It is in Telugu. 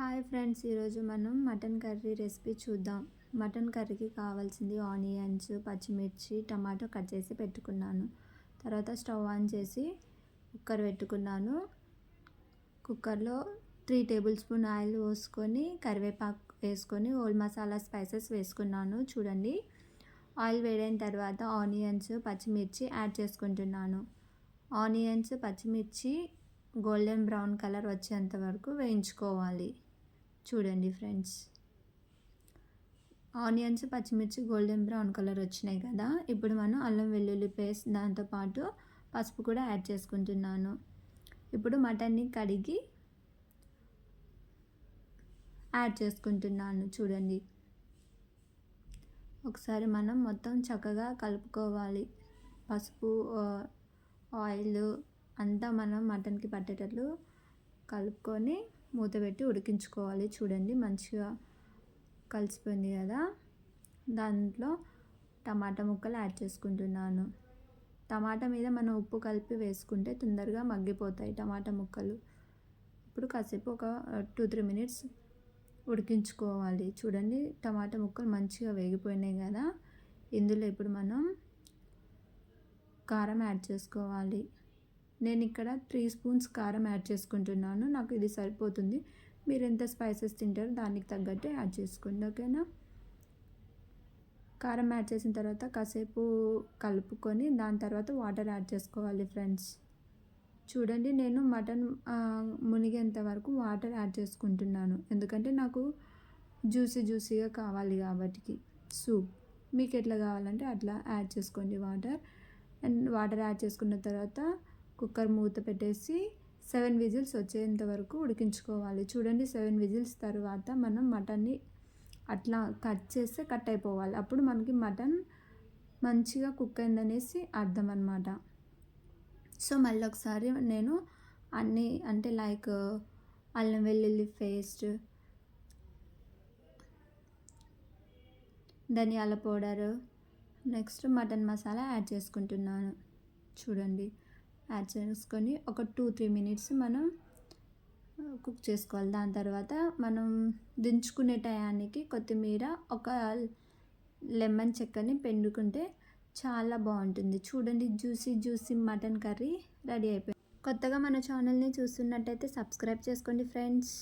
హాయ్ ఫ్రెండ్స్, ఈరోజు మనం మటన్ కర్రీ రెసిపీ చూద్దాం. మటన్ కర్రీకి కావాల్సింది ఆనియన్స్, పచ్చిమిర్చి, టమాటో కట్ చేసి పెట్టుకున్నాను. తర్వాత స్టవ్ ఆన్ చేసి కుక్కర్ పెట్టుకున్నాను. కుక్కర్లో 3 టేబుల్ స్పూన్ ఆయిల్ పోసుకొని కరివేపాకు వేసుకొని హోల్ మసాలా స్పైసెస్ వేసుకున్నాను. చూడండి, ఆయిల్ వేడైన తర్వాత ఆనియన్స్, పచ్చిమిర్చి యాడ్ చేసుకుంటున్నాను. ఆనియన్స్, పచ్చిమిర్చి గోల్డెన్ బ్రౌన్ కలర్ వచ్చేంత వరకు వేయించుకోవాలి. చూడండి ఫ్రెండ్స్, ఆనియన్స్, పచ్చిమిర్చి గోల్డెన్ బ్రౌన్ కలర్ వచ్చినాయి కదా. ఇప్పుడు మనం అల్లం వెల్లుల్లి పేస్ట్, దాంతోపాటు పసుపు కూడా యాడ్ చేసుకుంటున్నాను. ఇప్పుడు మటన్ని కడిగి యాడ్ చేసుకుంటున్నాను. చూడండి, ఒకసారి మనం మొత్తం చక్కగా కలుపుకోవాలి. పసుపు, ఆయిల్ అంతా మనం మటన్కి పట్టేటట్లు కలుపుకొని మూత పెట్టి ఉడికించుకోవాలి. చూడండి, మంచిగా కలిసిపోయింది కదా. దాంట్లో టమాటా ముక్కలు యాడ్ చేసుకుంటున్నాను. టమాటా మీద మనం ఉప్పు కలిపి వేసుకుంటే తొందరగా మగ్గిపోతాయి టమాటా ముక్కలు. ఇప్పుడు కాసేపు ఒక 2-3 మినిట్స్ ఉడికించుకోవాలి. చూడండి, టమాటా ముక్కలు మంచిగా వేగిపోయినాయి కదా. ఇందులో ఇప్పుడు మనం కారం యాడ్ చేసుకోవాలి. నేను ఇక్కడ 3 స్పూన్స్ కారం యాడ్ చేసుకుంటున్నాను. నాకు ఇది సరిపోతుంది. మీరు ఎంత స్పైసెస్ తింటారో దానికి తగ్గట్టు యాడ్ చేసుకోండి, ఓకేనా. కారం యాడ్ చేసిన తర్వాత కాసేపు కలుపుకొని దాని తర్వాత వాటర్ యాడ్ చేసుకోవాలి ఫ్రెండ్స్. చూడండి, నేను మటన్ మునిగేంత వరకు వాటర్ యాడ్ చేసుకుంటున్నాను. ఎందుకంటే నాకు జ్యూసీగా కావాలి కాబట్టి సూప్. మీకు ఎట్లా కావాలంటే అట్లా యాడ్ చేసుకోండి వాటర్. అండ్ వాటర్ యాడ్ చేసుకున్న తర్వాత కుక్కర్ మూత పెట్టేసి 7 విజిల్స్ వచ్చేంత వరకు ఉడికించుకోవాలి. చూడండి, 7 విజిల్స్ తర్వాత మనం మటన్ని అట్లా కట్ చేస్తే కట్ అయిపోవాలి. అప్పుడు మనకి మటన్ మంచిగా కుక్ అయిందనేసి అర్థం అన్నమాట. సో మళ్ళీ ఒకసారి నేను అన్నీ అంటే లైక్ అల్లం వెల్లుల్లి పేస్ట్, ధనియాల powder, next mutton masala add చేసుకుంటున్నాను. చూడండి, యాడ్ చేసుకొని ఒక 2-3 మినిట్స్ మనం కుక్ చేసుకోవాలి. దాని తర్వాత మనం దించుకునే టయానికి కొత్తిమీర, ఒక లెమన్ చెక్కని పిండుకుంటే చాలా బాగుంటుంది. చూడండి, జ్యూసీ మటన్ కర్రీ రెడీ అయిపోయింది. కొత్తగా మన ఛానల్ని చూస్తున్నట్టయితే సబ్స్క్రైబ్ చేసుకోండి ఫ్రెండ్స్.